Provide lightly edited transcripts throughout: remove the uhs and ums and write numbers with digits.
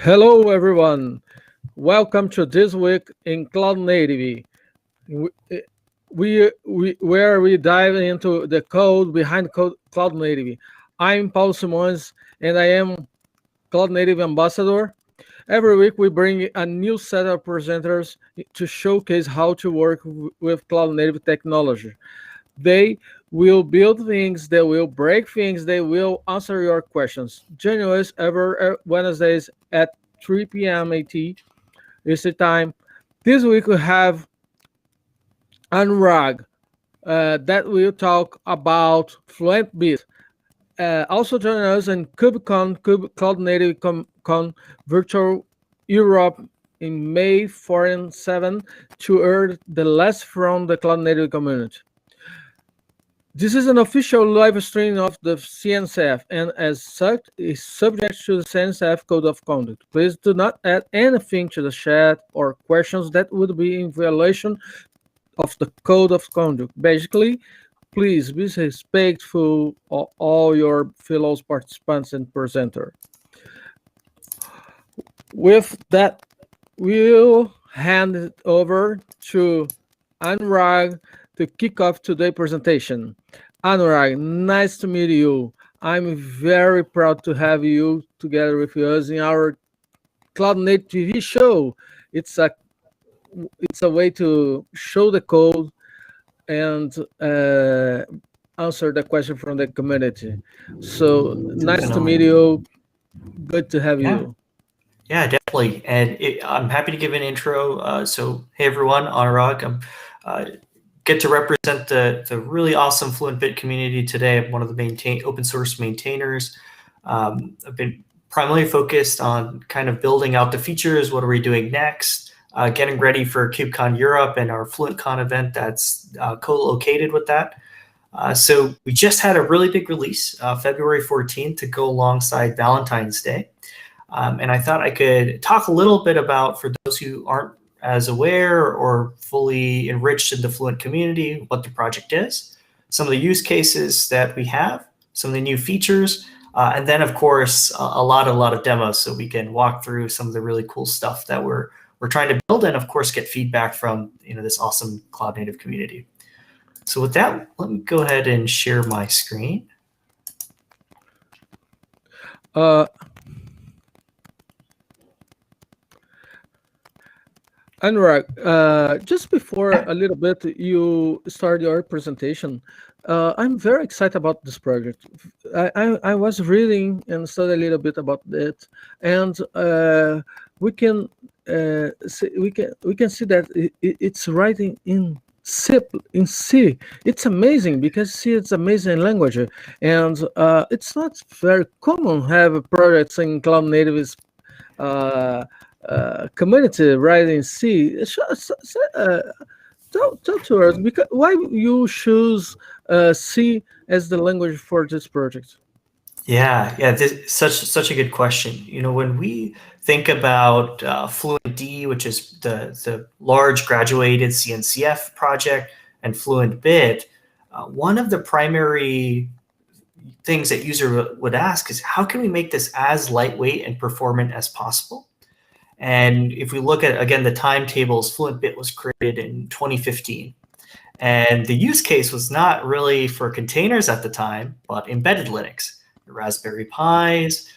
Hello, everyone. Welcome to this week in Cloud Native. Where we dive into the code behind Cloud Native. I'm Paulo Simões, and I am Cloud Native ambassador. Every week, we bring a new set of presenters to showcase how to work with Cloud Native technology. They will build things, they will break things, they will answer your questions. Join us every Wednesdays at 3 p.m. AT Eastern Time. This week we have Anurag that will talk about Fluent Bit. Also join us in KubeCon, Cloud Native Con Virtual Europe in May 4 and 7 to earn the last from the Cloud Native community. This is an official live stream of the CNCF and as such is subject to the CNCF Code of Conduct. Please do not add anything to the chat or questions that would be in violation of the Code of Conduct. Basically, please be respectful of all your fellow participants and presenter. With that, we'll hand it over to Anurag to kick off today's presentation. Anurag, nice to meet you. I'm very proud to have you together with us in our Cloud Native TV show. It's a way to show the code and answer the question from the community. So nice to meet you. Good to have you. Yeah, definitely. And I'm happy to give an intro. So hey everyone, Anurag. Get to represent the really awesome Fluent Bit community today. I'm one of the open source maintainers. I've been primarily focused on kind of building out the features. What are we doing next? Getting ready for KubeCon Europe and our FluentCon event that's co-located with that. So we just had a really big release, February 14th, to go alongside Valentine's Day. And I thought I could talk a little bit about, for those who aren't as aware or fully enriched in the Fluent community, what the project is, some of the use cases that we have, some of the new features, and then of course a lot of demos so we can walk through some of the really cool stuff that we're trying to build, and of course get feedback from this awesome Cloud Native community. So with that, let me go ahead and share my screen. Anurag, just before a little bit you start your presentation, I'm very excited about this project. I was reading and studying a little bit about it, and we can see that it's writing in C. It's amazing because C is amazing language, and it's not very common have projects in Cloud Native community writing C. Talk to us, because why you choose C as the language for this project? Yeah, such a good question. When we think about Fluent D, which is the large graduated CNCF project, and Fluent Bit, one of the primary things that user would ask is, how can we make this as lightweight and performant as possible? And if we look at, again, the timetables, Fluent Bit was created in 2015. And the use case was not really for containers at the time, but embedded Linux, Raspberry Pis,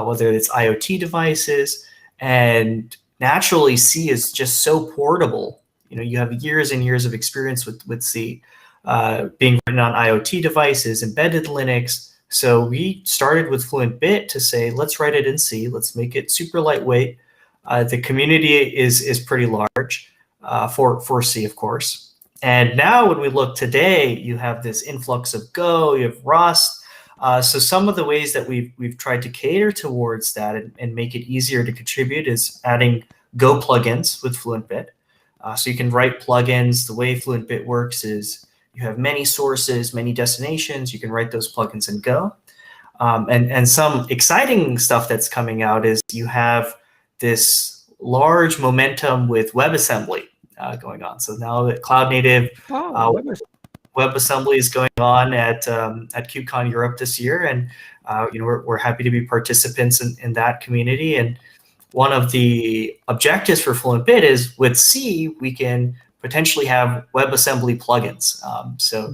whether it's IoT devices. And naturally, C is just so portable. You have years and years of experience with C being written on IoT devices, embedded Linux. So we started with Fluent Bit to say, let's write it in C. Let's make it super lightweight. The community is pretty large for C, of course. And now when we look today, you have this influx of Go, you have Rust. So some of the ways that we've tried to cater towards that and make it easier to contribute is adding Go plugins with Fluent Bit. So you can write plugins. The way Fluent Bit works is you have many sources, many destinations. You can write those plugins in Go. And some exciting stuff that's coming out is you have this large momentum with WebAssembly going on. So now that Cloud Native WebAssembly is going on at KubeCon Europe this year, and we're happy to be participants in that community. And one of the objectives for Fluent Bit is with C, we can potentially have WebAssembly plugins. So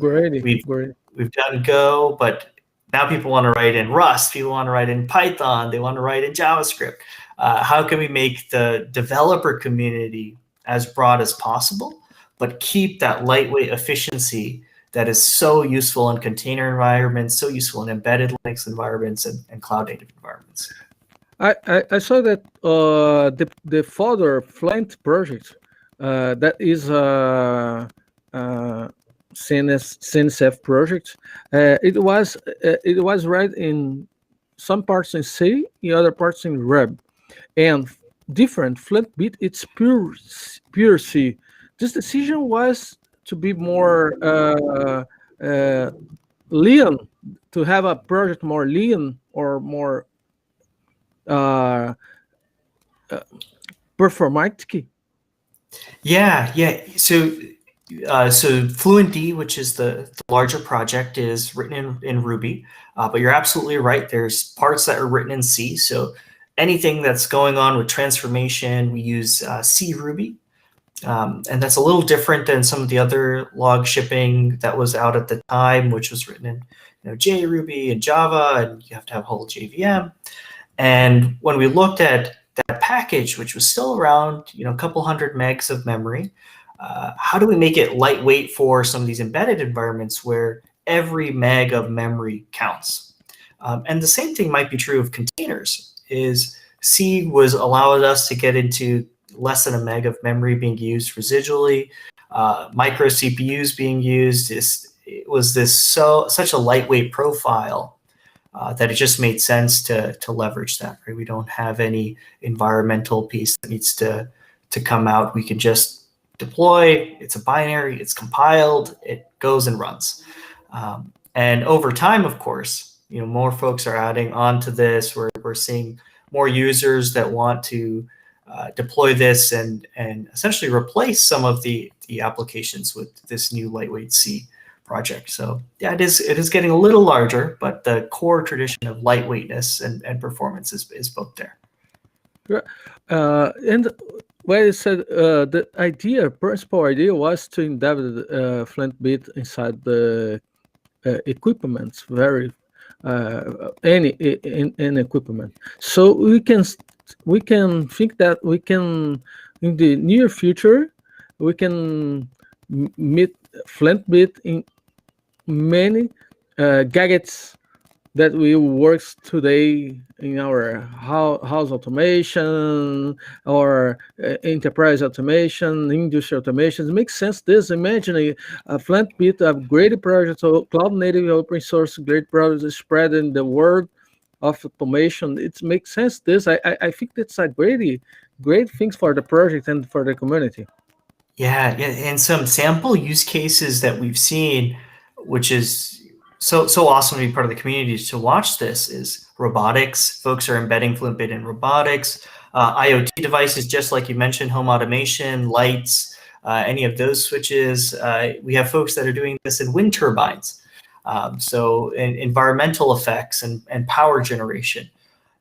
we've done Go, but now people want to write in Rust, people want to write in Python, they want to write in JavaScript. How can we make the developer community as broad as possible, but keep that lightweight efficiency that is so useful in container environments, so useful in embedded Linux environments and cloud native environments? I saw that the further Flint project that is CNSF project. It was read in some parts in C, in other parts in Reb, and different Flint Bit. It's pure C. This decision was to be more lean, to have a project more lean or more performatic. Yeah. So Fluent D, which is the larger project, is written in Ruby, but you're absolutely right. There's parts that are written in C. So anything that's going on with transformation, we use C Ruby. And that's a little different than some of the other log shipping that was out at the time, which was written in JRuby and Java, and you have to have whole JVM. And when we looked at that package, which was still around a couple hundred megs of memory, how do we make it lightweight for some of these embedded environments where every meg of memory counts? And the same thing might be true of containers. Is C was allowing us to get into less than a meg of memory being used residually, micro CPUs being used. It was such a lightweight profile that it just made sense to leverage that. Right? We don't have any environmental piece that needs to come out. We can just deploy. It's a binary. It's compiled. It goes and runs. And over time, of course, more folks are adding on to this. We're seeing more users that want to deploy this and essentially replace some of the applications with this new lightweight C project. So yeah, it is getting a little larger, but the core tradition of lightweightness and performance is both there. And where you said the principal idea was to embed Flint Bit inside the equipments, any equipment. So we can think that we can, in the near future, we can meet Flint Bit in many gadgets that we work today in our house automation or enterprise automation, industry automation. It makes sense. Imagine a Flint Bit of great projects, cloud native, open source, great projects spread in the world of automation. It makes sense. I think that's a great things for the project and for the community. Yeah, and some sample use cases that we've seen, which is so awesome to be part of the community to watch this, is robotics. Folks are embedding Fluent Bit in robotics, IoT devices, just like you mentioned, home automation, lights, any of those switches. We have folks that are doing this in wind turbines. So in environmental effects and power generation.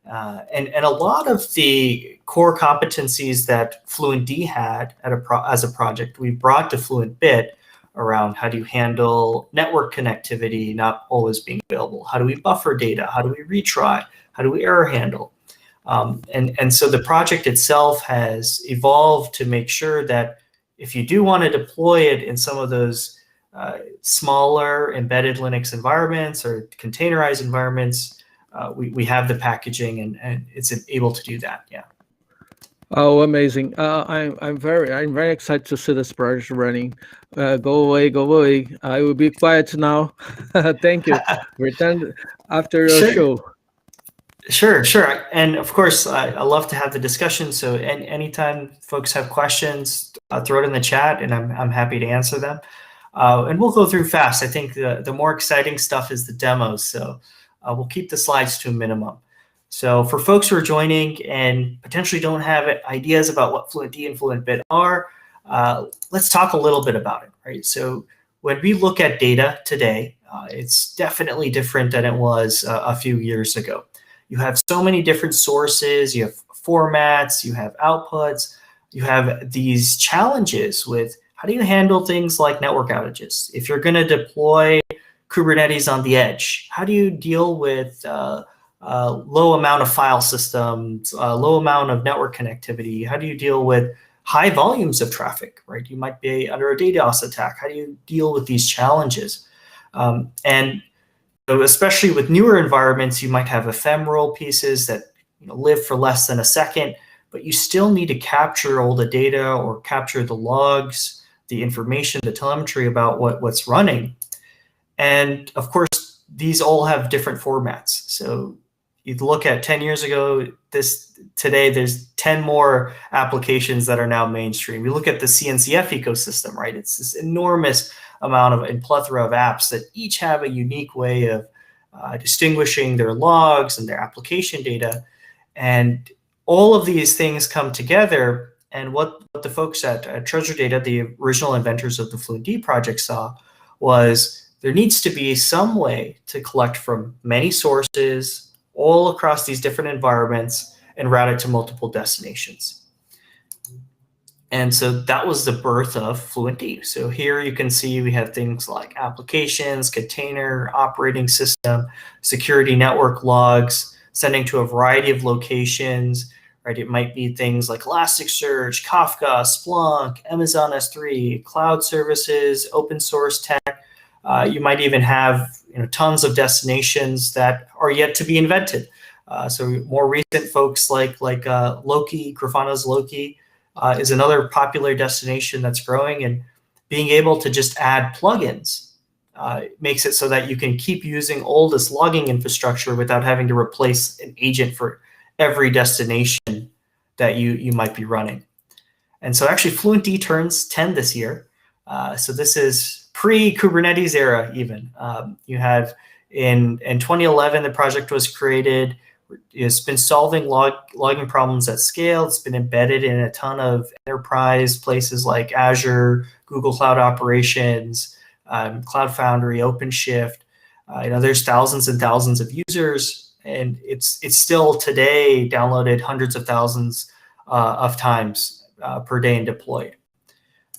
And a lot of the core competencies that Fluent D had as a project, we brought to Fluent Bit around how do you handle network connectivity not always being available? How do we buffer data? How do we retry? How do we error handle? And so the project itself has evolved to make sure that if you do want to deploy it in some of those smaller embedded Linux environments or containerized environments, we have the packaging and it's able to do that. Yeah. Oh, amazing! I'm very excited to see this project running. Go away! I will be quiet now. Thank you. Return after your show. Sure, sure. And of course, I love to have the discussion. So anytime folks have questions, throw it in the chat and I'm happy to answer them. And we'll go through fast. I think the more exciting stuff is the demos. So we'll keep the slides to a minimum. So for folks who are joining and potentially don't have ideas about what Fluent D and Fluent Bit are, let's talk a little bit about it, right? So when we look at data today, it's definitely different than it was a few years ago. You have so many different sources, you have formats, you have outputs, you have these challenges with how do you handle things like network outages? If you're going to deploy Kubernetes on the edge, how do you deal with low amount of file systems, low amount of network connectivity? How do you deal with high volumes of traffic, right? You might be under a DDoS attack. How do you deal with these challenges? And so especially with newer environments, you might have ephemeral pieces that live for less than a second, but you still need to capture all the data or capture the logs, the information, the telemetry about what's running. And of course, these all have different formats. So you look at 10 years ago, today there's 10 more applications that are now mainstream. You look at the CNCF ecosystem, right? It's this enormous amount of and plethora of apps that each have a unique way of distinguishing their logs and their application data. And all of these things come together. And what the folks at Treasure Data, the original inventors of the Fluent D project, saw was there needs to be some way to collect from many sources all across these different environments and route it to multiple destinations. And so that was the birth of Fluent D. So here you can see we have things like applications, container, operating system, security network logs, sending to a variety of locations, right? It might be things like Elasticsearch, Kafka, Splunk, Amazon S3, cloud services, open source tech. You might even have tons of destinations that are yet to be invented. So more recent folks like Loki, Grafana's Loki, is another popular destination that's growing, and being able to just add plugins makes it so that you can keep using all this logging infrastructure without having to replace an agent for every destination that you might be running. And so actually Fluent D turns 10 this year. So this is pre-Kubernetes era even. You have in 2011, the project was created. It's been solving logging problems at scale. It's been embedded in a ton of enterprise places like Azure, Google Cloud Operations, Cloud Foundry, OpenShift. There's thousands and thousands of users, and it's still today downloaded hundreds of thousands of times per day and deployed.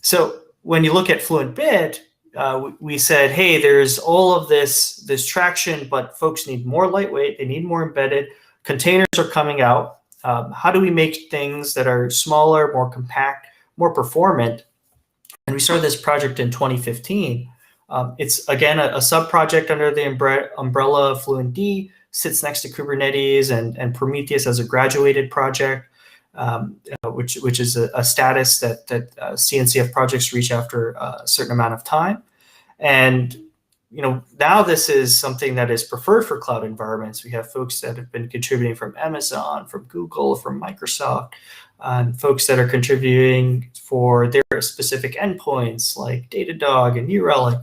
So when you look at Fluent Bit, we said, hey, there's all of this traction, but folks need more lightweight. They need more embedded. Containers are coming out. How do we make things that are smaller, more compact, more performant? And we started this project in 2015. It's, again, a sub-project under the umbrella of Fluent D, sits next to Kubernetes and Prometheus as a graduated project, which is a status that CNCF projects reach after a certain amount of time. And now this is something that is preferred for cloud environments. We have folks that have been contributing from Amazon, from Google, from Microsoft, folks that are contributing for their specific endpoints like Datadog and New Relic.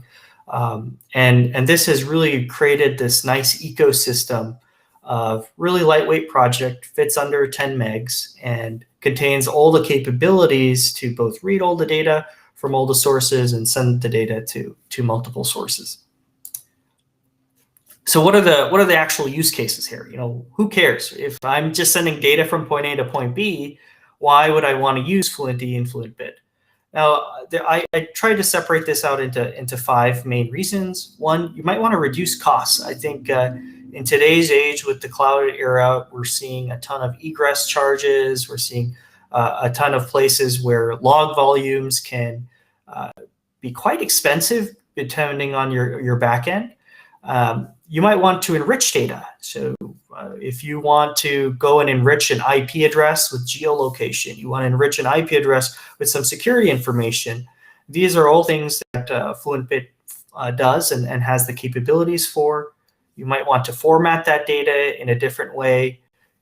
And this has really created this nice ecosystem of really lightweight project, fits under 10 megs, and contains all the capabilities to both read all the data from all the sources and send the data to multiple sources. So what are the actual use cases here? Who cares? If I'm just sending data from point A to point B, why would I want to use Fluent D and Fluent Bit? Now, I tried to separate this out into 5 main reasons. One, you might want to reduce costs. I think in today's age with the cloud era, we're seeing a ton of egress charges. We're seeing a ton of places where log volumes can be quite expensive depending on your backend. You might want to enrich data. So if you want to go and enrich an IP address with geolocation, you want to enrich an IP address with some security information. These are all things that Fluent Bit does and has the capabilities for. You might want to format that data in a different way.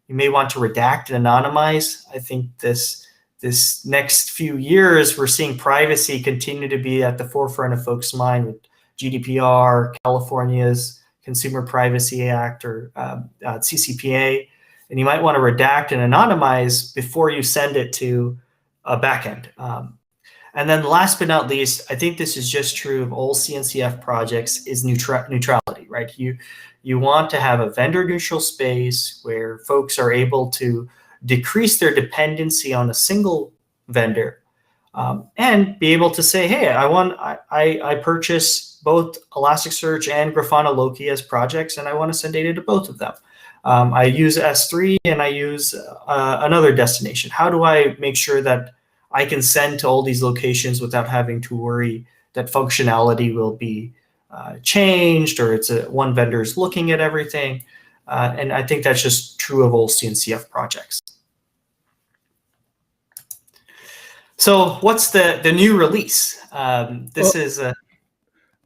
You may want to redact and anonymize. I think this next few years, we're seeing privacy continue to be at the forefront of folks' mind with GDPR, California's Consumer Privacy Act, or CCPA. And you might want to redact and anonymize before you send it to a backend. And then last but not least, I think this is just true of all CNCF projects, is neutrality, right? You want to have a vendor neutral space where folks are able to decrease their dependency on a single vendor, and be able to say, hey, I purchase both Elasticsearch and Grafana Loki as projects, and I want to send data to both of them. I use S3 and I use another destination. How do I make sure that I can send to all these locations without having to worry that functionality will be changed, or it's one vendor is looking at everything? And I think that's just true of all CNCF projects. So what's the new release? This is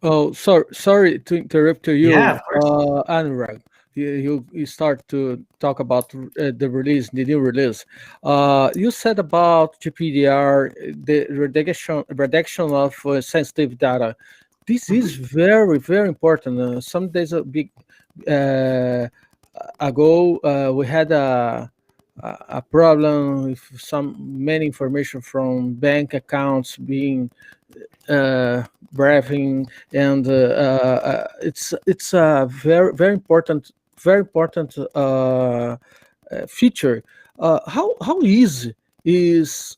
Oh, sorry to interrupt you, Yeah, of course. Anurag. You start to talk about the release, the new release. You said about GPDR, the redaction of sensitive data. This is very, very important. Some days ago, we had a problem with many information from bank accounts being breathing, and it's a very, very important feature. How easy is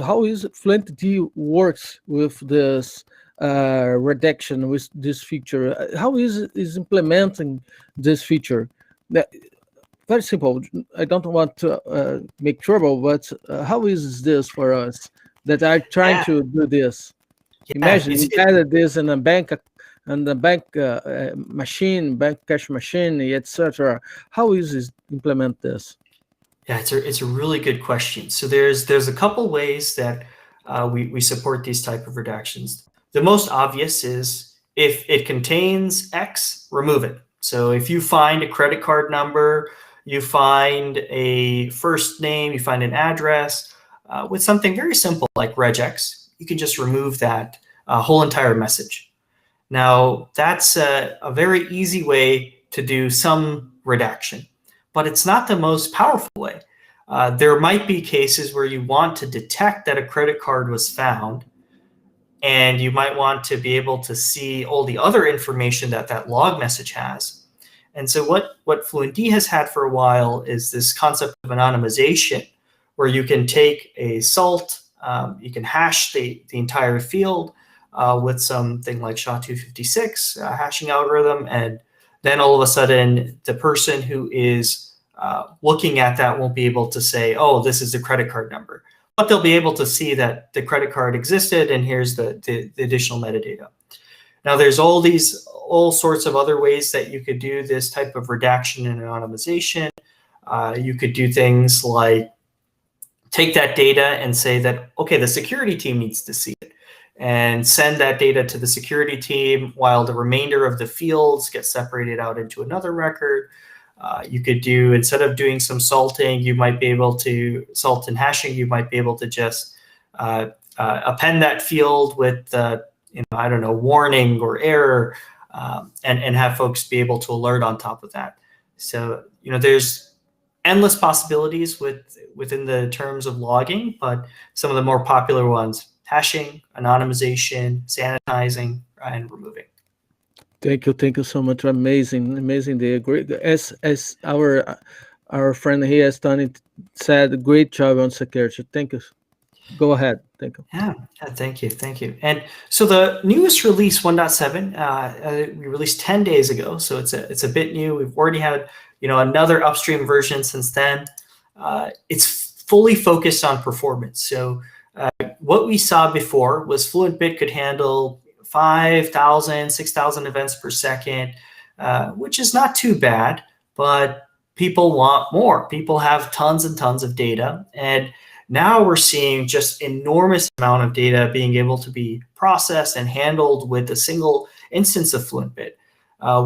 how is Fluent D works with this redaction, with this feature? How is implementing this feature? Very simple. I don't want to make trouble, but how is this for us that are trying Yeah, to do this? yeah, Imagine you added this in a bank, and the bank machine, bank cash machine, etc. How is it implement this? yeah. It's a really good question. So there's a couple ways that we support these type of redactions. The most obvious is if it contains X, remove it. So if you find a credit card number, you find a first name, you find an address, with something very simple like regex, you can just remove that whole entire message. Now, that's a very easy way to do some redaction, but it's not the most powerful way. There might be cases where you want to detect that a credit card was found, and you might want to be able to see all the other information that that log message has. And so what Fluent D has had for a while is this concept of anonymization, where you can take a salt, you can hash the entire field with something like SHA-256 hashing algorithm, and then all of a sudden the person who is looking at that won't be able to say, oh, this is the credit card number. But they'll be able to see that the credit card existed, and here's the additional metadata. Now, there's all sorts of other ways that you could do this type of redaction and anonymization. You could do things like take that data and say that, okay, the security team needs to see it, and send that data to the security team while the remainder of the fields get separated out into another record. You could do, instead of doing some salting, you might be able to salt and hashing, you might be able to just append that field with I don't know, warning or error, and have folks be able to alert on top of that. So, there's endless possibilities within the terms of logging, but some of the more popular ones: hashing, anonymization, sanitizing, and removing. Thank you so much. Amazing. The great, as our friend here, Tony, said, great job on security. Thank you. Go ahead. Thank you. Yeah, thank you. And so the newest release 1.7, we released 10 days ago, so it's a bit new. We've already had another upstream version since then. It's fully focused on performance. So what we saw before was Fluent Bit could handle 5,000, 6,000 events per second, which is not too bad, but people want more. People have tons and tons of data, and now we're seeing just enormous amount of data being able to be processed and handled with a single instance of Fluent Bit.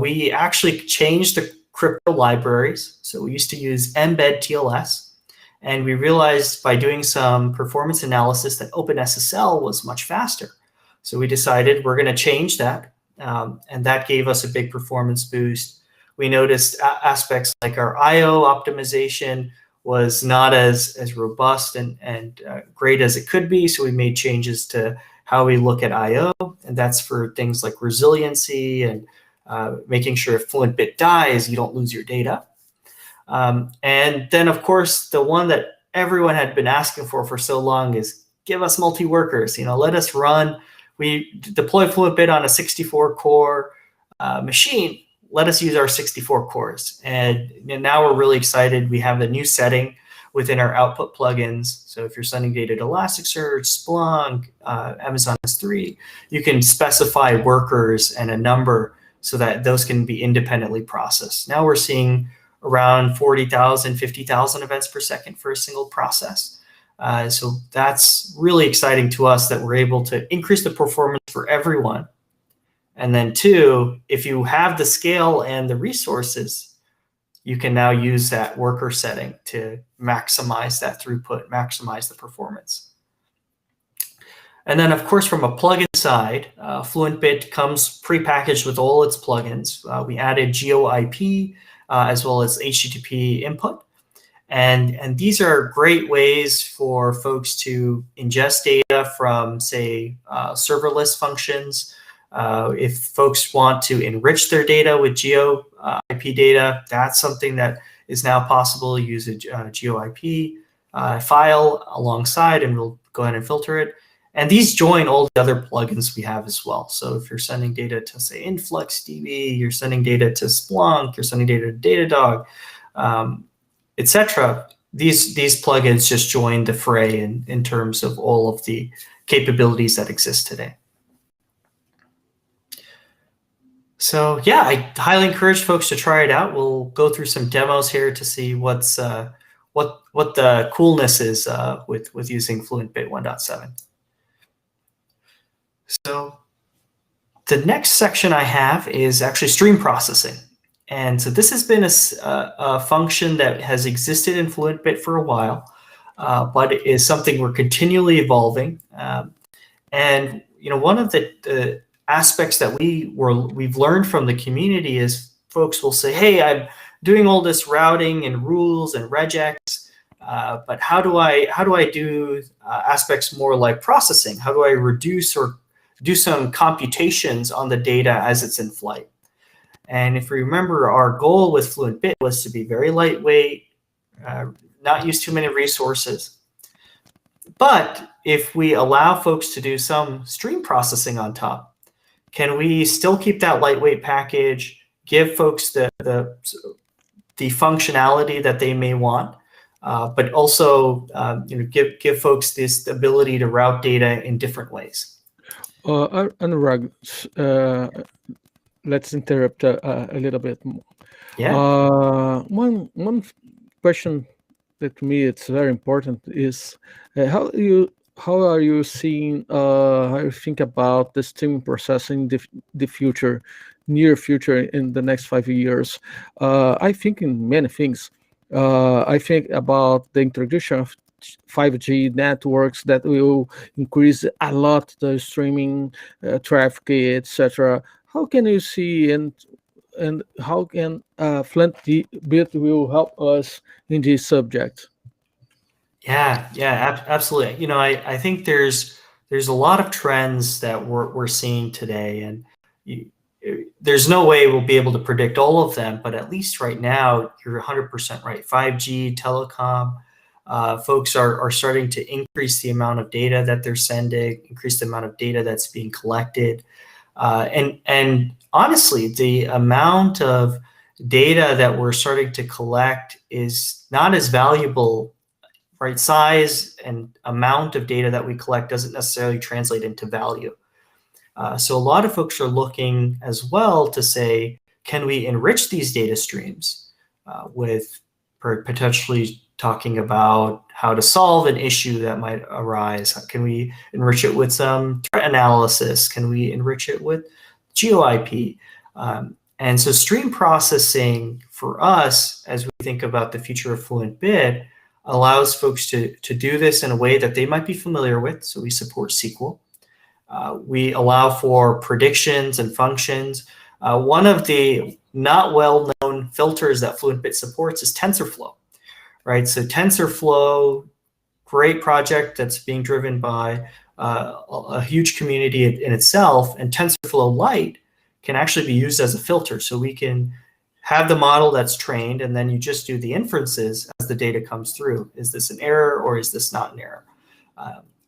we actually changed the crypto libraries. So we used to use embed TLS, and we realized by doing some performance analysis that OpenSSL was much faster. So we decided we're going to change that, and that gave us a big performance boost. We noticed aspects like our I/O optimization was not as robust and great as it could be, so we made changes to how we look at I/O, and that's for things like resiliency and making sure if Fluent Bit dies, you don't lose your data. And then, of course, the one that everyone had been asking for so long is give us multi-workers. Let us run. We deploy Fluent Bit on a 64-core machine. Let us use our 64 cores. And now we're really excited. We have a new setting within our output plugins. So if you're sending data to Elasticsearch, Splunk, Amazon S3, you can specify workers and a number so that those can be independently processed. Now we're seeing around 40,000, 50,000 events per second for a single process. So that's really exciting to us that we're able to increase the performance for everyone. And then two, if you have the scale and the resources, you can now use that worker setting to maximize that throughput, maximize the performance. And then, of course, from a plugin side, Fluent Bit comes prepackaged with all its plugins. We added GeoIP as well as HTTP input. And these are great ways for folks to ingest data from, say, serverless functions. If folks want to enrich their data with GeoIP data, that's something that is now possible. Use a GeoIP file alongside, and we'll go ahead and filter it. And these join all the other plugins we have as well. So if you're sending data to, say, InfluxDB, you're sending data to Splunk, you're sending data to Datadog, etc. These plugins just join the fray in terms of all of the capabilities that exist today. So yeah, I highly encourage folks to try it out. We'll go through some demos here to see what the coolness is with using Fluent Bit 1.7. So the next section I have is actually stream processing. And so this has been a function that has existed in Fluent Bit for a while, but it is something we're continually evolving. And one of the aspects that we've learned from the community is folks will say, hey, I'm doing all this routing and rules and regex, but how do I do aspects more like processing? How do I reduce or do some computations on the data as it's in flight? And if you remember, our goal with Fluent Bit was to be very lightweight, not use too many resources. But if we allow folks to do some stream processing on top, can we still keep that lightweight package, give folks the functionality that they may want, but also give folks this ability to route data in different ways? Anurag, let's interrupt a little bit more. Yeah. One question that to me it's very important is how are you seeing how you think about the stream processing the future, near future, in the next 5 years? I think in many things. I think about the introduction of 5G networks that will increase a lot the streaming traffic, etc. How can you see and how can Fluent Bit will help us in this subject? Yeah, absolutely. I think there's a lot of trends that we're seeing today, and there's no way we'll be able to predict all of them, but at least right now, you're 100% right. 5G, telecom, folks are starting to increase the amount of data that they're sending, increase the amount of data that's being collected. And honestly, the amount of data that we're starting to collect is not as valuable, right? Size and amount of data that we collect doesn't necessarily translate into value. So a lot of folks are looking as well to say, can we enrich these data streams with potentially talking about how to solve an issue that might arise? Can we enrich it with some threat analysis? Can we enrich it with GeoIP? And so stream processing for us, as we think about the future of Fluent Bit, allows folks to do this in a way that they might be familiar with. So we support SQL. We allow for predictions and functions. One of the not well-known filters that Fluent Bit supports is TensorFlow, right? So TensorFlow, great project that's being driven by a huge community in itself, and TensorFlow Lite can actually be used as a filter. So we can have the model that's trained, and then you just do the inferences as the data comes through. Is this an error or is this not an error?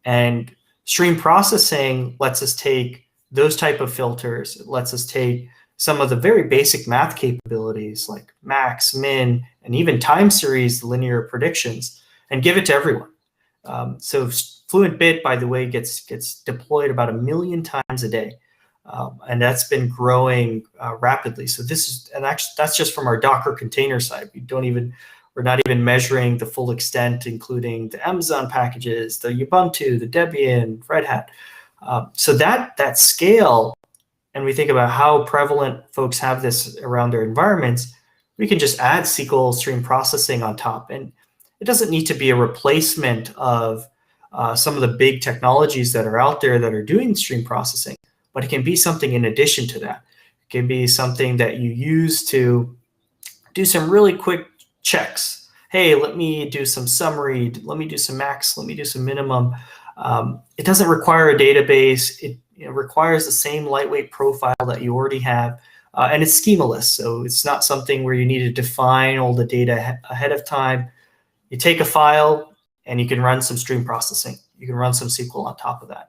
And stream processing lets us take those type of filters. It lets us take some of the very basic math capabilities like max, min, and even time series linear predictions and give it to everyone. So Fluent Bit, by the way, gets deployed about 1 million times a day. And that's been growing rapidly. So this is, and actually that's just from our Docker container side. We're not even measuring the full extent, including the Amazon packages, the Ubuntu, the Debian, Red Hat. So that scale, and we think about how prevalent folks have this around their environments, we can just add SQL stream processing on top. And it doesn't need to be a replacement of some of the big technologies that are out there that are doing stream processing, but it can be something in addition to that. It can be something that you use to do some really quick checks. Hey, let me do some summary. Let me do some max. Let me do some minimum. It doesn't require a database. It requires the same lightweight profile that you already have. And it's schemaless. So it's not something where you need to define all the data ahead of time. You take a file and you can run some stream processing. You can run some SQL on top of that.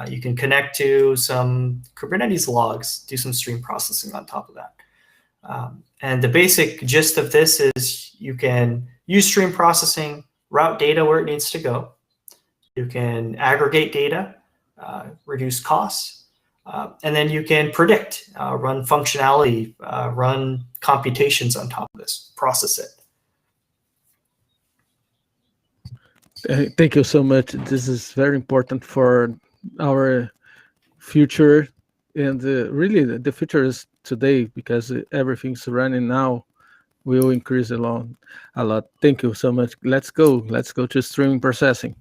You can connect to some Kubernetes logs, do some stream processing on top of that. And the basic gist of this is you can use stream processing, route data where it needs to go. You can aggregate data, reduce costs, and then you can predict, run functionality, run computations on top of this, process it. Thank you so much. This is very important for our future, and really the future is today, because everything's running now will increase a lot. Thank you so much. Let's go to streaming processing.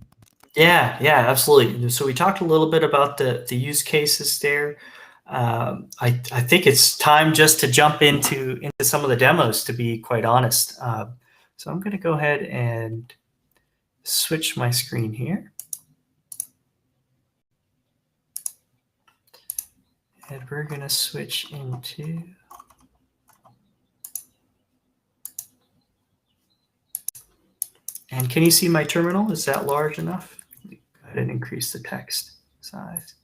Yeah, absolutely. So we talked a little bit about the use cases there. I think it's time just to jump into some of the demos, to be quite honest. So I'm going to go ahead and switch my screen here. And we're going to switch into... And can you see my terminal? Is that large enough? Go ahead and increase the text size.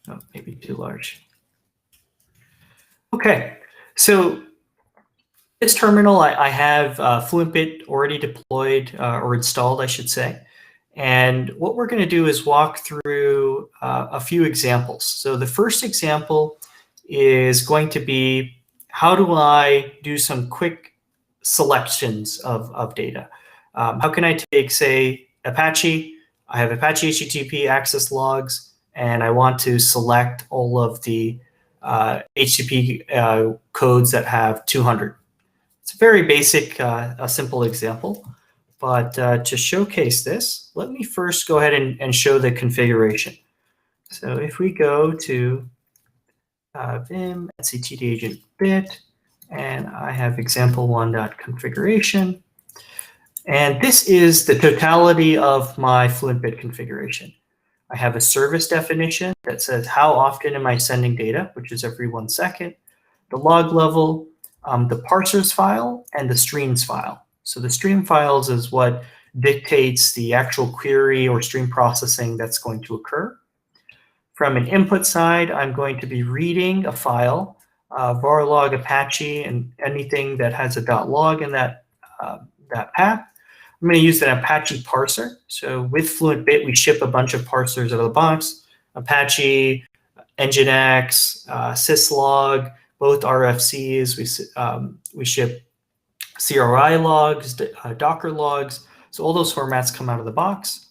Oh, maybe too large. Okay, so this terminal, I have Fluent Bit already deployed or installed, I should say. And what we're going to do is walk through a few examples. So the first example is going to be, how do I do some quick selections of data? How can I take, say, Apache? I have Apache HTTP access logs, and I want to select all of the HTTP codes that have 200. It's a very basic, a simple example. But to showcase this, let me first go ahead and show the configuration. So if we go to vim etctd agent bit, and I have example1.configuration, and this is the totality of my Fluent Bit configuration. I have a service definition that says how often am I sending data, which is every 1 second, the log level, the parsers file, and the streams file. So the stream files is what dictates the actual query or stream processing that's going to occur. From an input side, I'm going to be reading a file, var log Apache, and anything that has a .log in that path. I'm going to use an Apache parser. So with Fluent Bit, we ship a bunch of parsers out of the box. Apache, Nginx, syslog, both RFCs. We ship CRI logs, Docker logs. So all those formats come out of the box.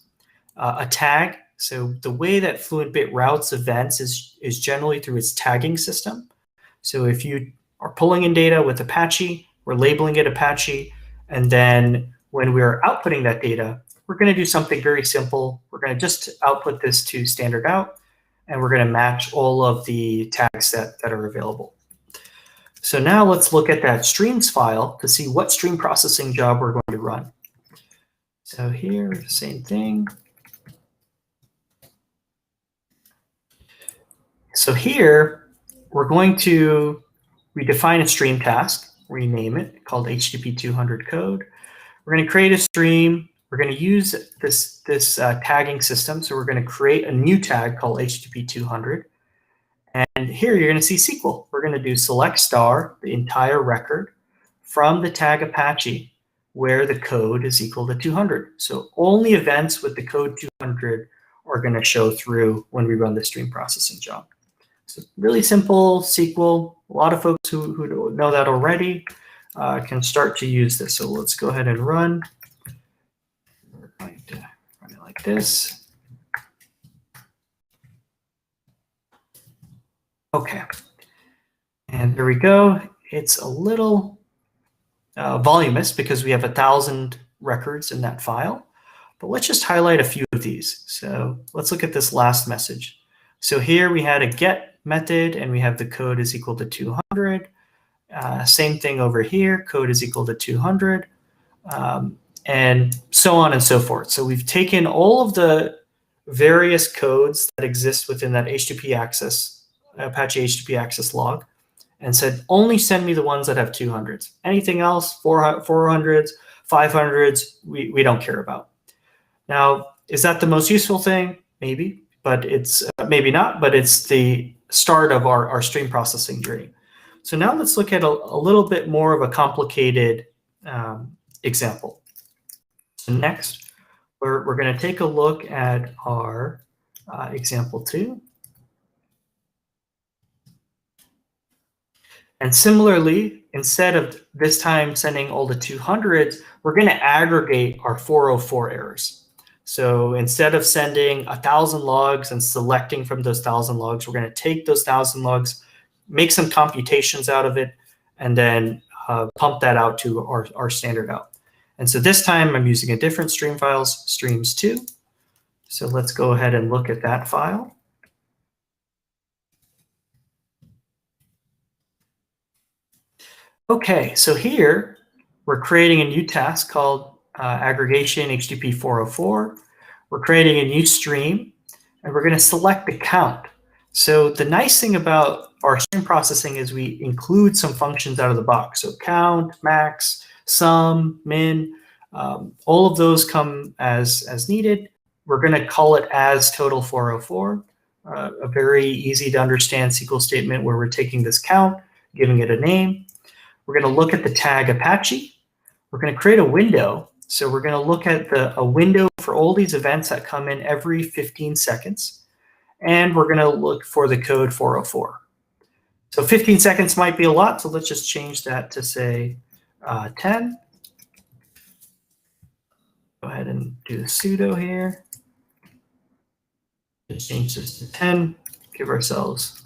A tag. So the way that Fluent Bit routes events is generally through its tagging system. So if you are pulling in data with Apache, we're labeling it Apache, and then when we're outputting that data, we're going to do something very simple. We're going to just output this to standard out, and we're going to match all of the tags that are available. So now let's look at that streams file to see what stream processing job we're going to run. So here, same thing. So here, we're going to redefine a stream task, rename it, called HTTP 200 code. We're going to create a stream. We're going to use this tagging system. So we're going to create a new tag called HTTP 200. And here you're going to see SQL. We're going to do select star, the entire record, from the tag Apache, where the code is equal to 200. So only events with the code 200 are going to show through when we run the stream processing job. So really simple SQL. A lot of folks who know that already can start to use this. So let's go ahead and run. We're going to run it like this. Okay, and there we go. It's a little voluminous because we have 1,000 records in that file, but let's just highlight a few of these. So let's look at this last message. So here we had a get method, and we have the code is equal to 200. Same thing over here, code is equal to 200, and so on and so forth. So we've taken all of the various codes that exist within that HTTP access, Apache HTTP access log, and said, only send me the ones that have 200s. Anything else, 400s, 500s, we don't care about. Now, is that the most useful thing? Maybe, but it's maybe not, but it's the start of our stream processing journey. So now let's look at a little bit more of a complicated example. So next, we're going to take a look at our example 2. And similarly, instead of this time sending all the 200s, we're going to aggregate our 404 errors. So instead of sending 1,000 logs and selecting from those 1,000 logs, we're going to take those 1,000 logs, make some computations out of it, and then pump that out to our standard out. And so this time I'm using a different stream file, streams2. So let's go ahead and look at that file. Okay, so here we're creating a new task called Aggregation HTTP 404. We're creating a new stream, and we're going to select the count. So the nice thing about our stream processing is we include some functions out of the box. So count, max, sum, min, all of those come as needed. We're going to call it as total 404, a very easy to understand SQL statement where we're taking this count, giving it a name. We're going to look at the tag Apache. We're going to create a window. So we're going to look at a window for all these events that come in every 15 seconds. And we're going to look for the code 404. So 15 seconds might be a lot, so let's just change that to, say, 10. Go ahead and do the sudo here. Just change this to 10. Give ourselves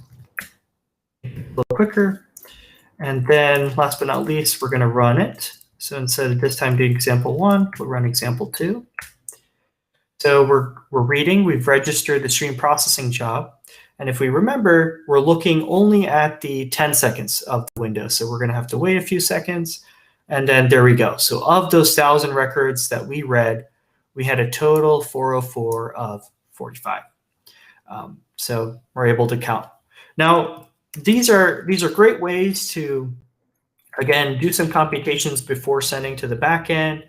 a little quicker. And then last but not least, we're going to run it. So instead of this time doing example 1, we'll run example 2. So we're reading, we've registered the stream processing job. And if we remember, we're looking only at the 10 seconds of the window. So we're going to have to wait a few seconds. And then there we go. So of those 1,000 records that we read, we had a total 404 of 45. So we're able to count. Now, these are great ways to, again, do some computations before sending to the backend,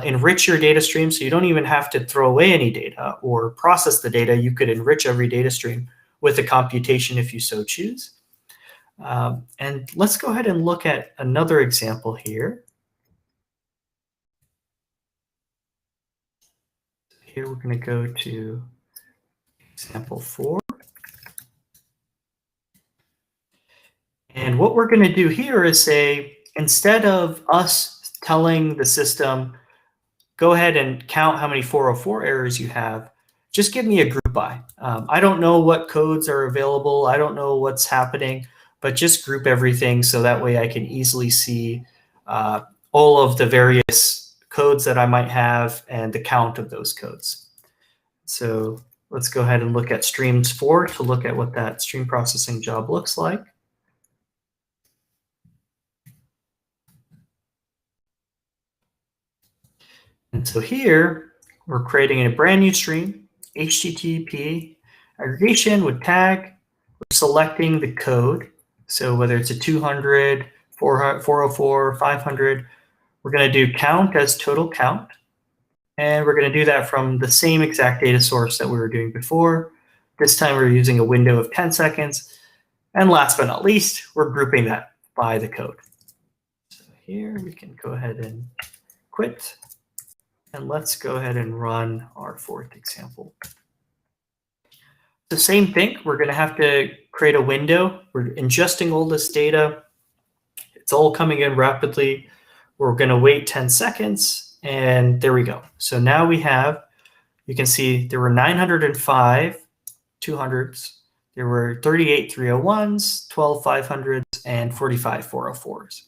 enrich your data stream so you don't even have to throw away any data or process the data. You could enrich every data stream with a computation if you so choose. And let's go ahead and look at another example here. Here we're going to go to example 4. And what we're going to do here is say, instead of us telling the system, go ahead and count how many 404 errors you have, just give me a group by. I don't know what codes are available. I don't know what's happening. but just group everything so that way I can easily see all of the various codes that I might have and the count of those codes. So let's go ahead and look at streams 4 to look at what that stream processing job looks like. And so here we're creating a brand new stream, HTTP aggregation with tag. We're selecting the code. So whether it's a 200, 404, 500, we're going to do count as total count. And we're going to do that from the same exact data source that we were doing before. This time we're using a window of 10 seconds. And last but not least, we're grouping that by the code. So here we can go ahead and quit. And let's go ahead and run our fourth example. The same thing, we're going to have to create a window. We're ingesting all this data. It's all coming in rapidly. We're going to wait 10 seconds, and there we go. So now we have, you can see there were 905 200s. There were 38 301s, 12 500s, and 45 404s.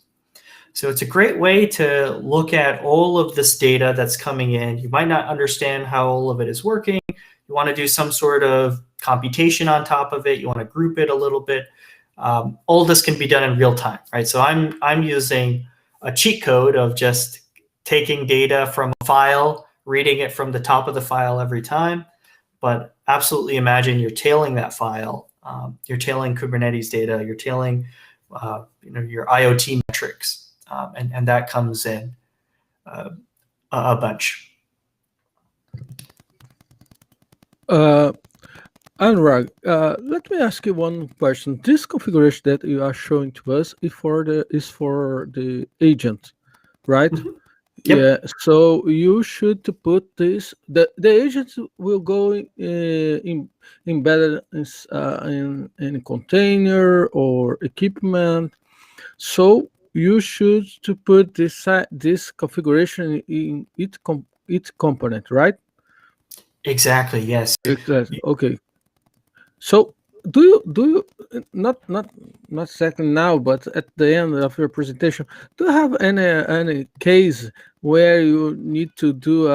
So it's a great way to look at all of this data that's coming in. You might not understand how all of it is working. You want to do some sort of computation on top of it. You want to group it a little bit. All this can be done in real time, right? So I'm using a cheat code of just taking data from a file, reading it from the top of the file every time. But absolutely imagine you're tailing that file. You're tailing Kubernetes data. You're tailing your IoT metrics. And that comes in a bunch. Anurag, let me ask you one question. This configuration that you are showing to us is for the agent, right? Mm-hmm. Yep. Yeah. So you should put this. The agent will go embedded in a container or equipment. So you should to put this configuration in each component, right? Exactly. Yes. Exactly. Okay. So do you not exactly now, but at the end of your presentation, do you have any case where you need to do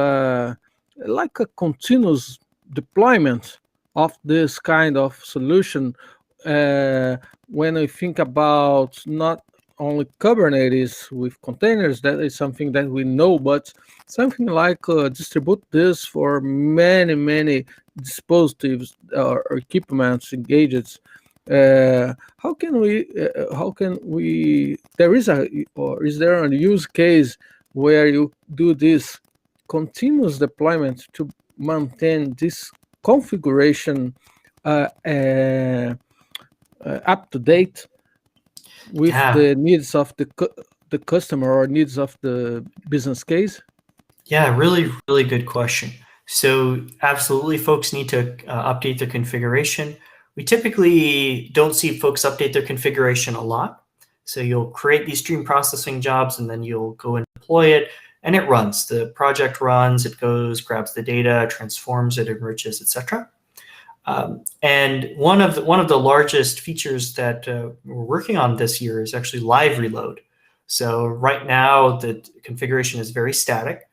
like a continuous deployment of this kind of solution? When I think about not only Kubernetes with containers, that is something that we know, but something like distribute this for many dispositives or equipments and gadgets. How can we is there a use case where you do this continuous deployment to maintain this configuration up to date with the needs of the customer or needs of the business case? Yeah, really good question. So absolutely, folks need to update their configuration. We typically don't see folks update their configuration a lot. So you'll create these stream processing jobs, and then you'll go and deploy it, and it runs. The project runs, it goes, grabs the data, transforms it, enriches, etc. And one of the largest features that we're working on this year is actually live reload. So right now, the configuration is very static.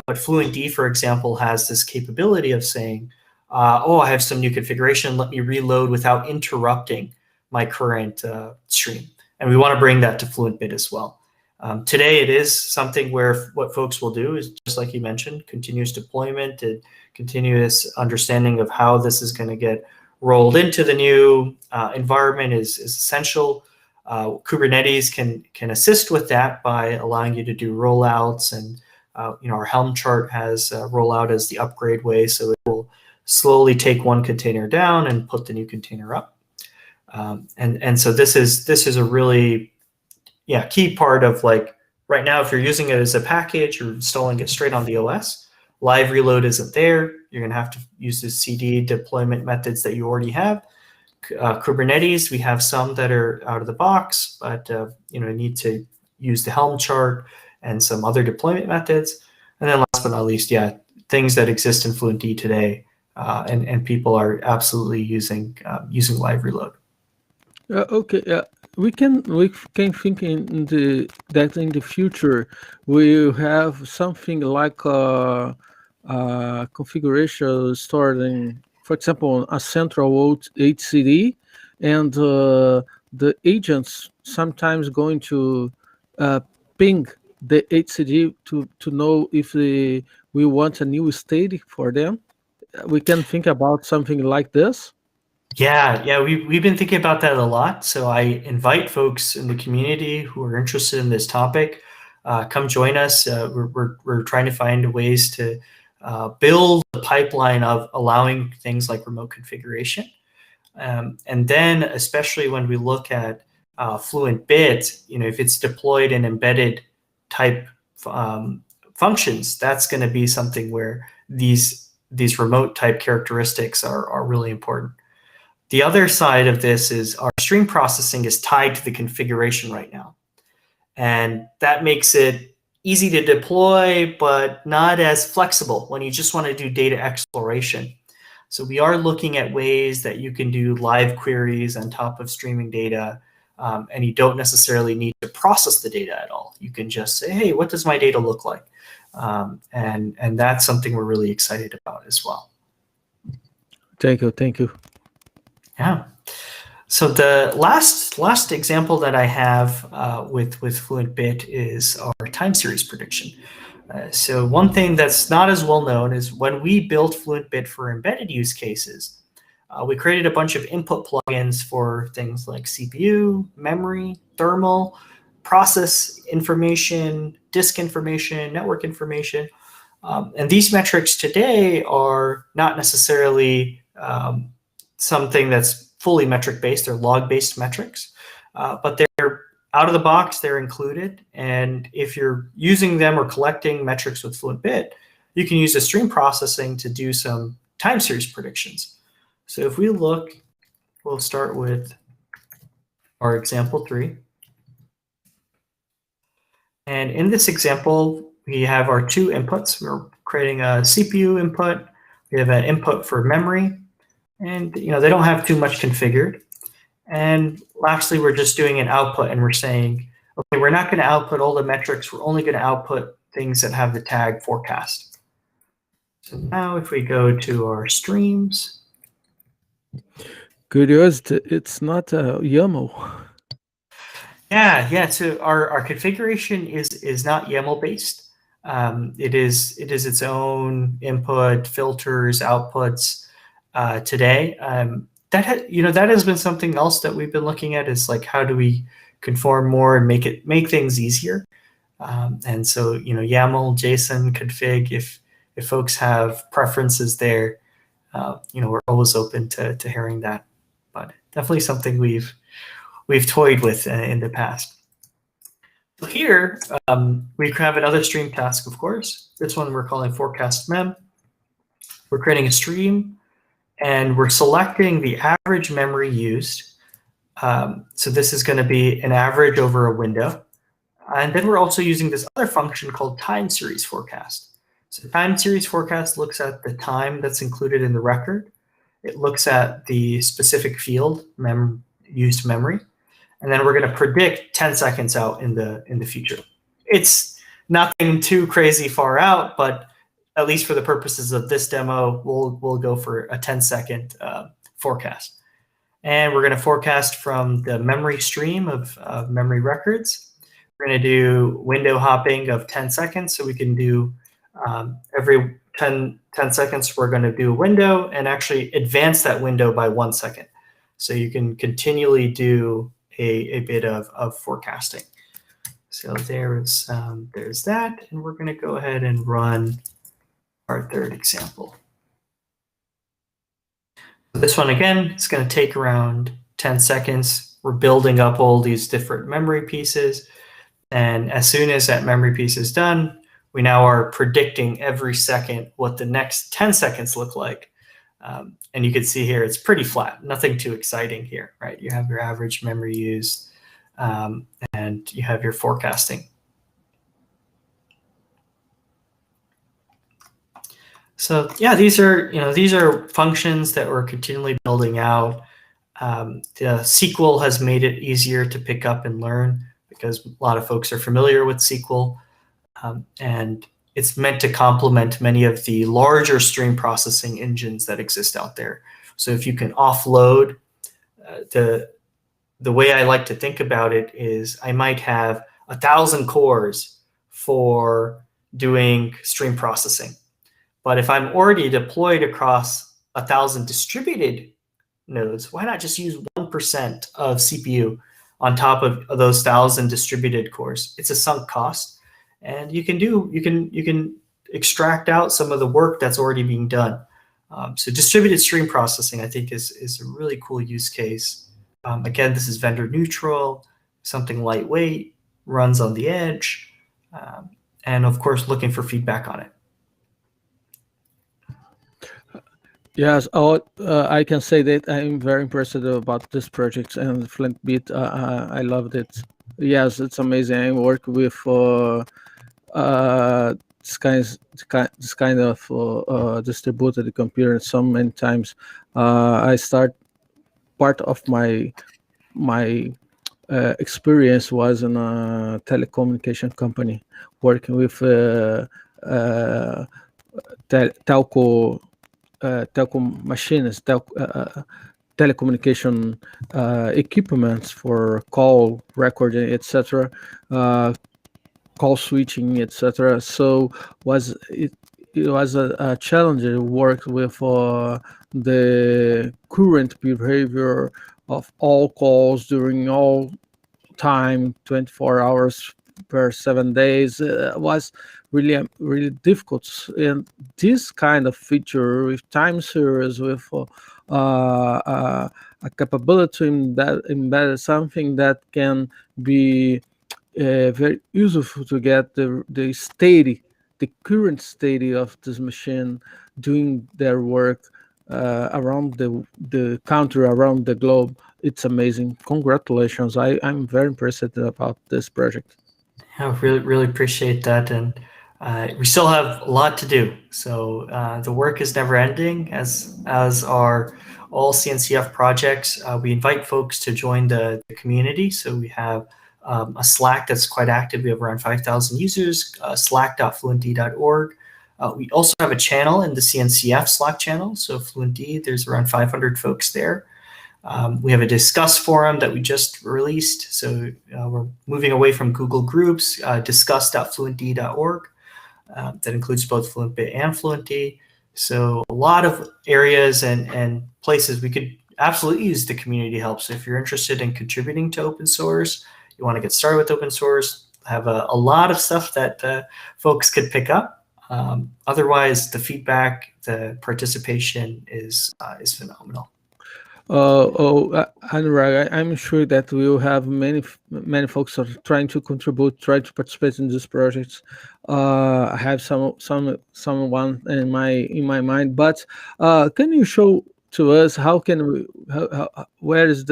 But Fluent D, for example, has this capability of saying, oh, I have some new configuration. Let me reload without interrupting my current stream. And we want to bring that to Fluent Bit as well. Today, it is something where what folks will do is, just like you mentioned, continuous deployment and continuous understanding of how this is going to get rolled into the new environment is essential. Kubernetes can assist with that by allowing you to do rollouts, and our Helm chart has rollout as the upgrade way, so it will slowly take one container down and put the new container up. And so this is a really key part of, like, right now, if you're using it as a package, you're installing it straight on the OS. Live reload isn't there. You're going to have to use the CD deployment methods that you already have. Kubernetes, we have some that are out of the box, but you need to use the Helm chart and some other deployment methods. And then last but not least, things that exist in Fluent D today, and people are absolutely using live reload. Okay. we can think that in the future we'll have something like configuration stored in, for example, a central HCD, and the agents sometimes going to uh, ping the HCD to know if we want a new state for them. We can think about something like this. Yeah, we've been thinking about that a lot. So I invite folks in the community who are interested in this topic, come join us. We're trying to find ways to build the pipeline of allowing things like remote configuration. And then, especially when we look at Fluent Bit, if it's deployed in embedded type functions, that's going to be something where these remote type characteristics are really important. The other side of this is our stream processing is tied to the configuration right now. And that makes it easy to deploy, but not as flexible when you just want to do data exploration. So we are looking at ways that you can do live queries on top of streaming data, and you don't necessarily need to process the data at all. You can just say, hey, what does my data look like? And that's something we're really excited about as well. Thank you. Thank you. Yeah. So the last example that I have with Fluent Bit is our time series prediction. So one thing that's not as well known is when we built Fluent Bit for embedded use cases, we created a bunch of input plugins for things like CPU, memory, thermal, process information, disk information, network information. And these metrics today are not necessarily something that's fully metric based. They're log based metrics, but they're out of the box, they're included. And if you're using them or collecting metrics with Fluent Bit, you can use the stream processing to do some time series predictions. So if we look, we'll start with our example 3. And in this example, we have our 2 inputs. We're creating a CPU input. We have an input for memory. And they don't have too much configured. And lastly, we're just doing an output, and we're saying, okay, we're not going to output all the metrics. We're only going to output things that have the tag forecast. So now if we go to our streams. Curiosity, it's not a YAML. Yeah. So our configuration is not YAML based. It is its own input, filters, outputs today. That has been something else that we've been looking at, is like, how do we conform more and make things easier? And so YAML, JSON, config. If folks have preferences there, we're always open to hearing that. But definitely something we've toyed with in the past. So here we have another stream task, of course. This one we're calling forecast mem. We're creating a stream, and we're selecting the average memory used. So this is going to be an average over a window. And then we're also using this other function called time series forecast. So time series forecast looks at the time that's included in the record. It looks at the specific field, used memory. And then we're going to predict 10 seconds out in the future. It's nothing too crazy far out, but at least for the purposes of this demo, we'll go for a 10-second forecast. And we're going to forecast from the memory stream of memory records. We're going to do window hopping of 10 seconds. So we can do every 10 seconds, we're going to do a window and actually advance that window by 1 second. So you can continually do a bit of forecasting. So there's that. And we're going to go ahead and run our third example. This one, again, is going to take around 10 seconds. We're building up all these different memory pieces. And as soon as that memory piece is done, we now are predicting every second what the next 10 seconds look like. And you can see here, it's pretty flat, nothing too exciting here, right? You have your average memory used, and you have your forecasting. So yeah, these are functions that we're continually building out. The SQL has made it easier to pick up and learn because a lot of folks are familiar with SQL. And it's meant to complement many of the larger stream processing engines that exist out there. So if you can offload, the way I like to think about it is I might have 1,000 cores for doing stream processing. But if I'm already deployed across 1,000 distributed nodes, why not just use 1% of CPU on top of those 1,000 distributed cores? It's a sunk cost, and you can extract out some of the work that's already being done. So distributed stream processing, I think, is a really cool use case. Again, this is vendor neutral, something lightweight, runs on the edge, and of course, looking for feedback on it. Yes, I can say that I'm very impressed about this project and Fluent Bit. I loved it. Yes, it's amazing. I work with this kind of distributed computer so many times. I start part of my experience was in a telecommunication company working with telco machines, telecommunication equipments for call recording, etc., call switching, etc. So it was a challenge to work with the current behavior of all calls during all time, 24 hours per 7 days. Was really difficult, and this kind of feature with time series, with a capability embedded something that can be very useful to get the current state of this machine doing their work around the country, around the globe. It's amazing. Congratulations. I'm very impressed about this project. I really appreciate that. And we still have a lot to do. So the work is never ending, as are all CNCF projects. We invite folks to join the community. So we have a Slack that's quite active. We have around 5,000 users, slack.fluentd.org. We also have a channel in the CNCF Slack channel. So FluentD, there's around 500 folks there. We have a Discuss forum that we just released. So we're moving away from Google Groups, discuss.fluentd.org. That includes both Fluent Bit and FluentD. So a lot of areas and places we could absolutely use the community help. So if you're interested in contributing to open source, you want to get started with open source, have a lot of stuff that folks could pick up. Otherwise, the feedback, the participation is phenomenal. Anurag, I'm sure that we'll have many folks are trying to contribute, trying to participate in these projects. I have someone in my mind, but can you show to us how can we where is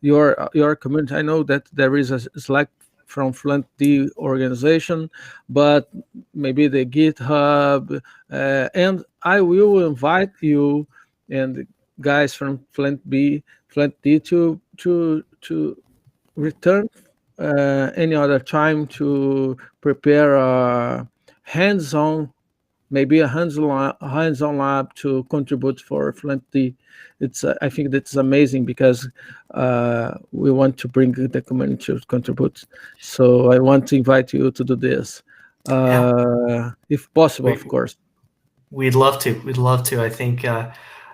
your community? I know that there is a Slack from Fluent D organization, but maybe the GitHub, and I will invite you and guys from Fluent D to return any other time to prepare a hands-on, maybe a hands-on lab to contribute for Fluent D. It's I think that's amazing because we want to bring the community to contribute. So I want to invite you to do this, if possible, of course. We'd love to. We'd love to. I think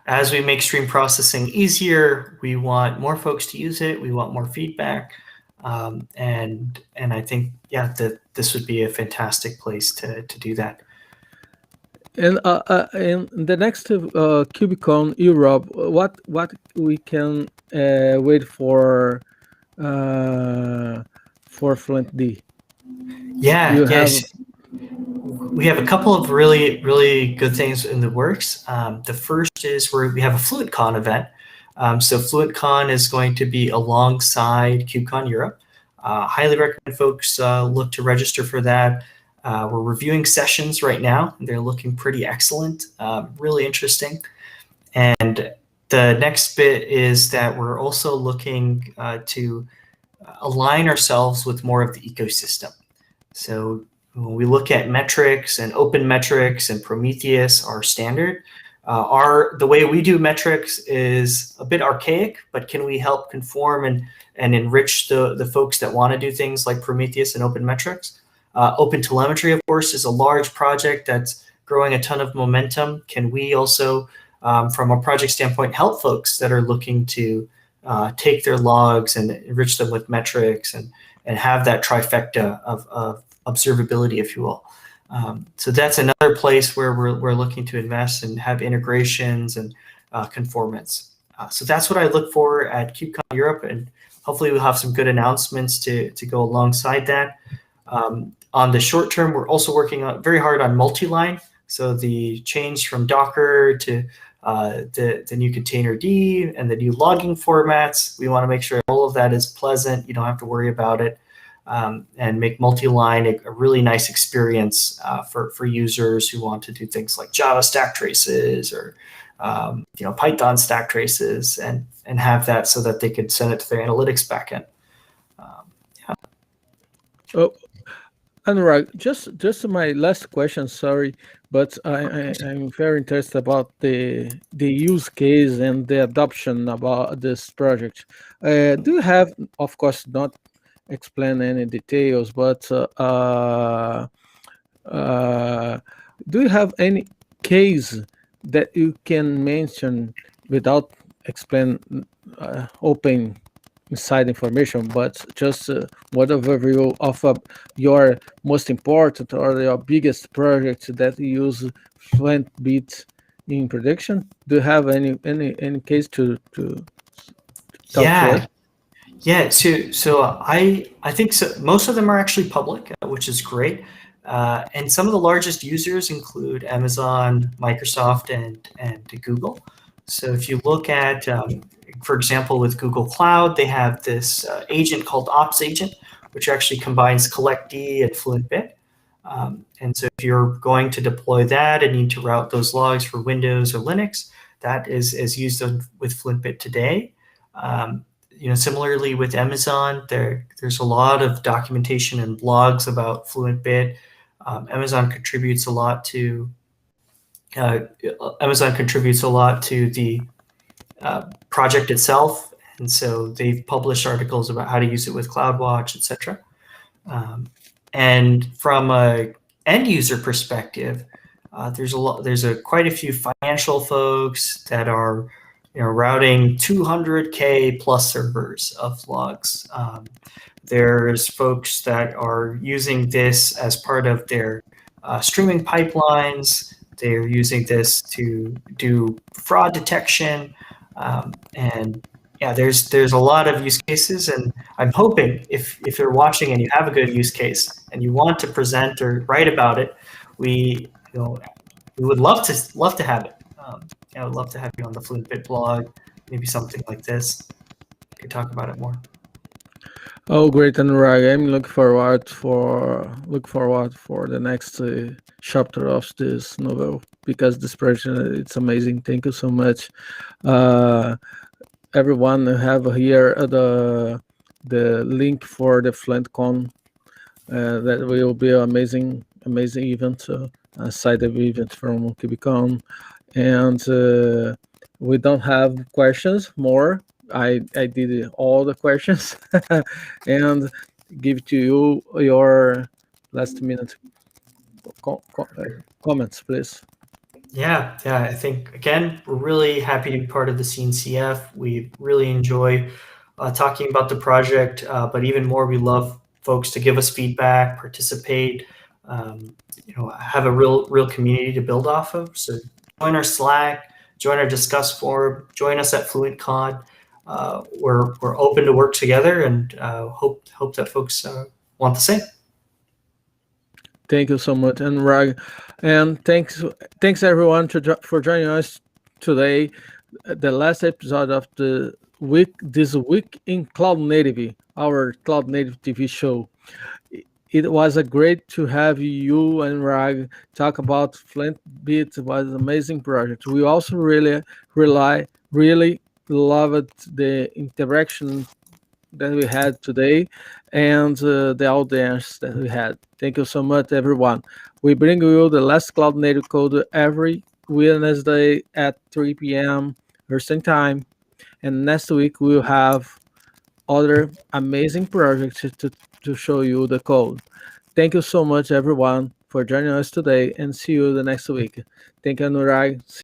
as we make stream processing easier, we want more folks to use it. We want more feedback, and I think that this would be a fantastic place to do that. And in the next KubeCon Europe, what we can wait for Fluent D? We have a couple of really good things in the works. The first is we have a FluentCon event. So FluentCon is going to be alongside KubeCon Europe. Highly recommend folks look to register for that. We're reviewing sessions right now. They're looking pretty excellent, really interesting. And the next bit is that we're also looking to align ourselves with more of the ecosystem. So when we look at metrics and open metrics and Prometheus, our standard, the way we do metrics is a bit archaic, but can we help conform and enrich the folks that want to do things like Prometheus and open metrics? Open telemetry, of course, is a large project that's growing a ton of momentum. Can we also, from a project standpoint, help folks that are looking to take their logs and enrich them with metrics and have that trifecta of observability, if you will. So that's another place where we're looking to invest and have integrations and conformance. So that's what I look for at KubeCon Europe, and hopefully we'll have some good announcements to go alongside that. On the short term, we're also working very hard on multi-line. So the change from Docker to the new Containerd and the new logging formats, we want to make sure all of that is pleasant. You don't have to worry about it. And make multi-line a really nice experience for users who want to do things like Java stack traces or Python stack traces, and have that so that they could send it to their analytics backend. Yeah. Oh, Anurag, just my last question. Sorry, but I'm very interested about the use case and the adoption about this project. Do you have, of course, not explain any details, but do you have any case that you can mention without explain open inside information, but just what overview of your most important or your biggest project that you use Fluent Bit in production? Do you have any case to talk to us? Yeah, so I think so. Most of them are actually public, which is great. And some of the largest users include Amazon, Microsoft, and Google. So if you look at, for example, with Google Cloud, they have this agent called Ops Agent, which actually combines CollectD and Fluent Bit. And so if you're going to deploy that and need to route those logs for Windows or Linux, that is used with Fluent Bit today. Similarly with Amazon, there's a lot of documentation and blogs about Fluent Bit. Amazon contributes a lot to the project itself, and so they've published articles about how to use it with CloudWatch, etc. And from a end user perspective, there's quite a few financial folks that are routing 200K plus servers of logs. There's folks that are using this as part of their streaming pipelines. They're using this to do fraud detection. And yeah, there's a lot of use cases, and I'm hoping if you're watching and you have a good use case and you want to present or write about it, we would love to have it. I would love to have you on the Fluent Bit blog, maybe something like this. We could talk about it more. Oh, great, Anurag! I'm looking forward for the next chapter of this novel, because this project, it's amazing. Thank you so much. Everyone have here the link for the FluentCon. That will be an amazing event, a side event from KubeCon. And we don't have questions more. I did all the questions and give to you your last minute comments, please. Yeah. I think, again, we're really happy to be part of the CNCF. We really enjoy talking about the project, but even more, we love folks to give us feedback, participate, have a real community to build off of. So join our Slack, join our Discuss forum, join us at FluentCon. We're open to work together, and hope that folks want the same. Thank you so much, Anurag, and thanks everyone for joining us today. The last episode of the week, this week in Cloud Native, our Cloud Native TV show. It was a great to have you and Rag talk about Flint Beat. It was an amazing project. We also really loved the interaction that we had today and the audience that we had. Thank you so much, everyone. We bring you the last Cloud Native Code every Wednesday at 3 p.m. Eastern Time. And next week, we'll have other amazing projects to show you the code. Thank you so much, everyone, for joining us today, and see you the next week. Thank you, Anurag. See